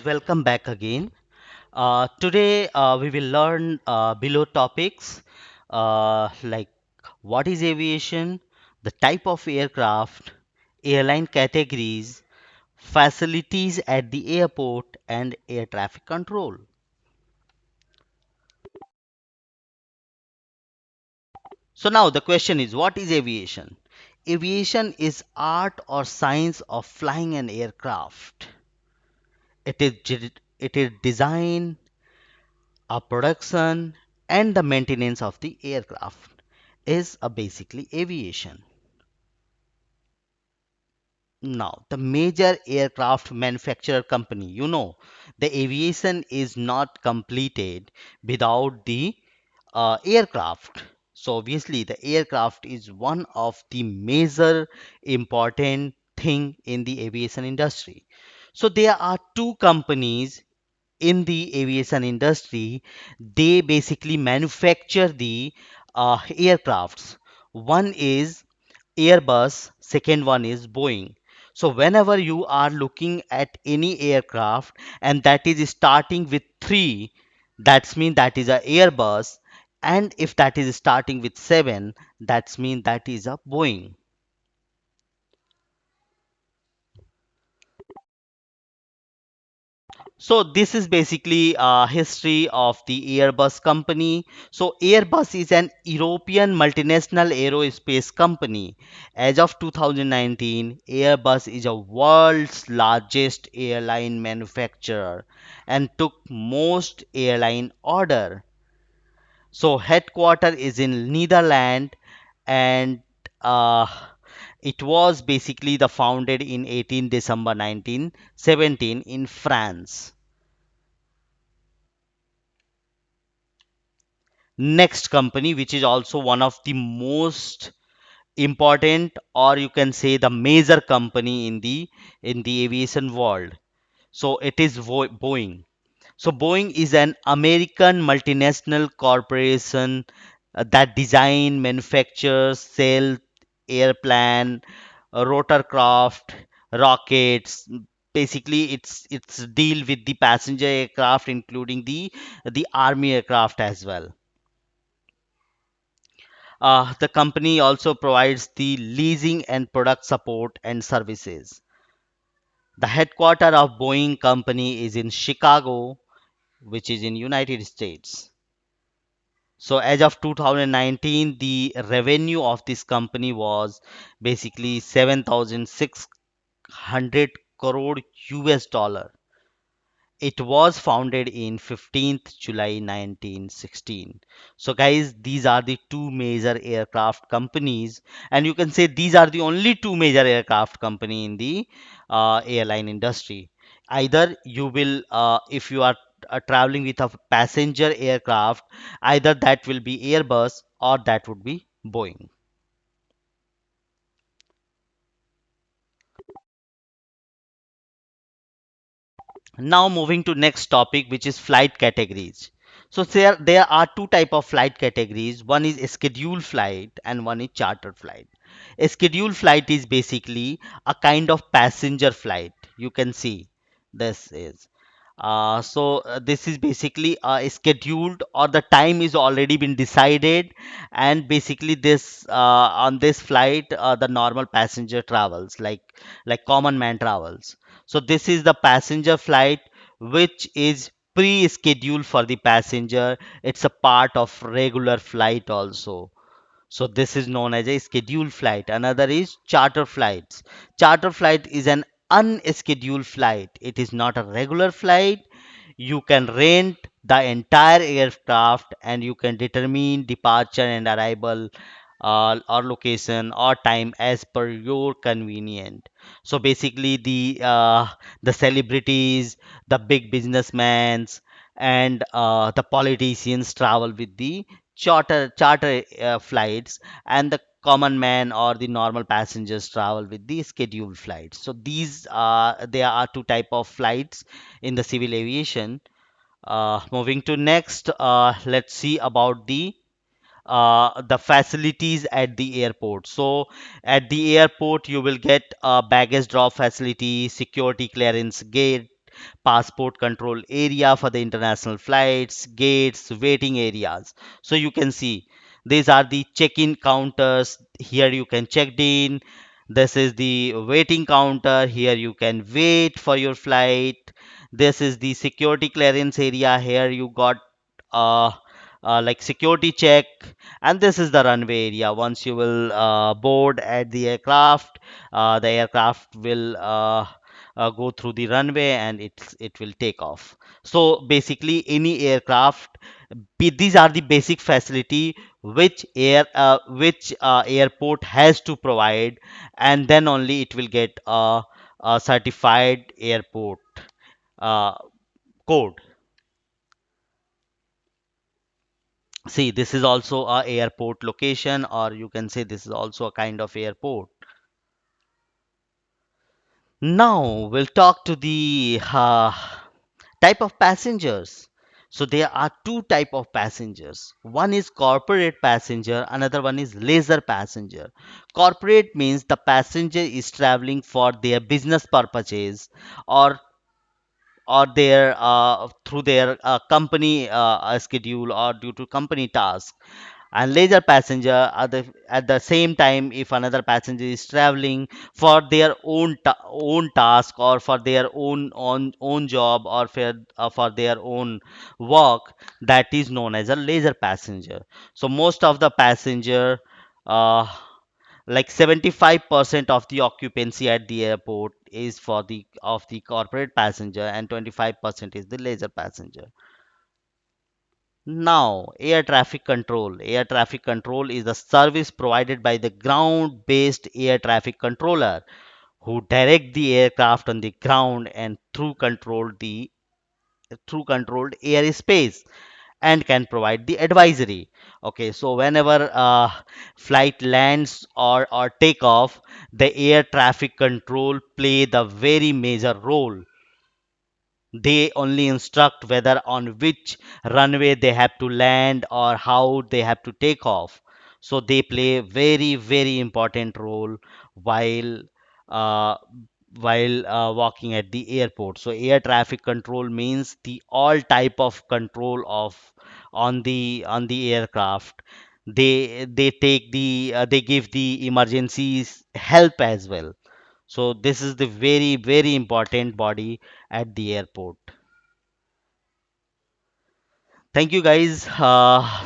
welcome back again. Today we will learn below topics like what is aviation, the type of aircraft, airline categories, facilities at the airport, and air traffic control. So now the question is, what is aviation? Aviation is art or science of flying an aircraft. It is design, production, and the maintenance of the aircraft is basically aviation. Now, the major aircraft manufacturer company, the aviation is not completed without the aircraft. So obviously, the aircraft is one of the major important thing in the aviation industry. So there are two companies in the aviation industry. They basically manufacture the aircrafts. One is Airbus, second one is Boeing. So whenever you are looking at any aircraft and that is starting with 3, that's mean that is a Airbus, and if that is starting with 7, that's mean that is a Boeing. So this is basically a history of the Airbus company. So Airbus is an European multinational aerospace company. As of 2019, Airbus is a world's largest airline manufacturer and took most airline order. So headquarter is in Netherlands, and uh, it was basically the founded in 18 December 1917 in France. Next company, which is also one of the most important, or you can say the major company in the aviation world. So it is Boeing. So Boeing is an American multinational corporation that design, manufactures, sell airplane, rotorcraft, rockets. Basically, it's deal with the passenger aircraft, including the army aircraft as well. The company also provides the leasing and product support and services. The headquarter of Boeing company is in Chicago, which is in United States. So as of 2019, the revenue of this company was basically 7,600 crore US dollar. It was founded in 15th July 1916. So guys, these are the two major aircraft companies, and you can say these are the only two major aircraft company in the airline industry. Either you will, if you are traveling with a passenger aircraft, either that will be Airbus or that would be Boeing. Now moving to next topic, which is flight categories. So there are two type of flight categories. One is a scheduled flight and one is chartered flight. A scheduled flight is basically a kind of passenger flight. You can see this is. This is basically scheduled, or the time is already been decided, and basically this on this flight the normal passenger travels, like common man travels. So this is the passenger flight, which is pre-scheduled for the passenger. It's a part of regular flight also. So this is known as a scheduled flight. Another is charter flights. Charter flight is an unscheduled flight. It is not a regular flight. You can rent the entire aircraft and you can determine departure and arrival or location or time as per your convenient. So basically the celebrities, the big businessmen, and the politicians travel with the charter flights, and the common man or the normal passengers travel with the scheduled flights. So these there are two type of flights in the civil aviation. Moving to next, let's see about the facilities at the airport. So at the airport, you will get a baggage drop facility, security clearance gate, passport control area for the international flights, gates, waiting areas. So you can see these are the check-in counters. Here you can check in. This is the waiting counter. Here you can wait for your flight. This is the security clearance area. Here you got uh, like security check, and this is the runway area. Once you will board at the aircraft will go through the runway and it will take off. So basically any aircraft, these are the basic facility which airport has to provide, and then only it will get a certified airport uh, code. See, this is also a airport location, or you can say this is also a kind of airport. Now we'll talk to the type of passengers. So there are two type of passengers. One is corporate passenger, another one is leisure passenger. Corporate means the passenger is traveling for their business purposes, or their through their company schedule, or due to company task. And leisure passenger at the same time, if another passenger is traveling for their own task, or for their own job, or for their own work, that is known as a leisure passenger. So most of the passenger, uh, like 75% of the occupancy at the airport is for the of the corporate passenger, and 25% is the leisure passenger. Now, air traffic control. Air traffic control is the service provided by the ground-based air traffic controller, who direct the aircraft on the ground and through controlled airspace, and can provide the advisory. Okay, so whenever flight lands or take off, the air traffic control play the very major role. They only instruct whether on which runway they have to land or how they have to take off. So they play very, very important role while uh, walking at the airport. So air traffic control means the all type of control of on the aircraft. They give the emergencies help as well. So this is the very, very important body at the airport. Thank you guys.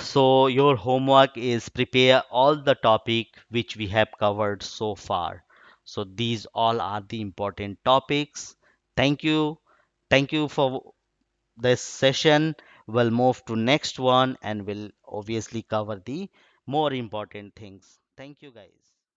So your homework is prepare all the topic which we have covered so far. So these all are the important topics. Thank you. Thank you for this session. We'll move to next one and we'll obviously cover the more important things. Thank you guys.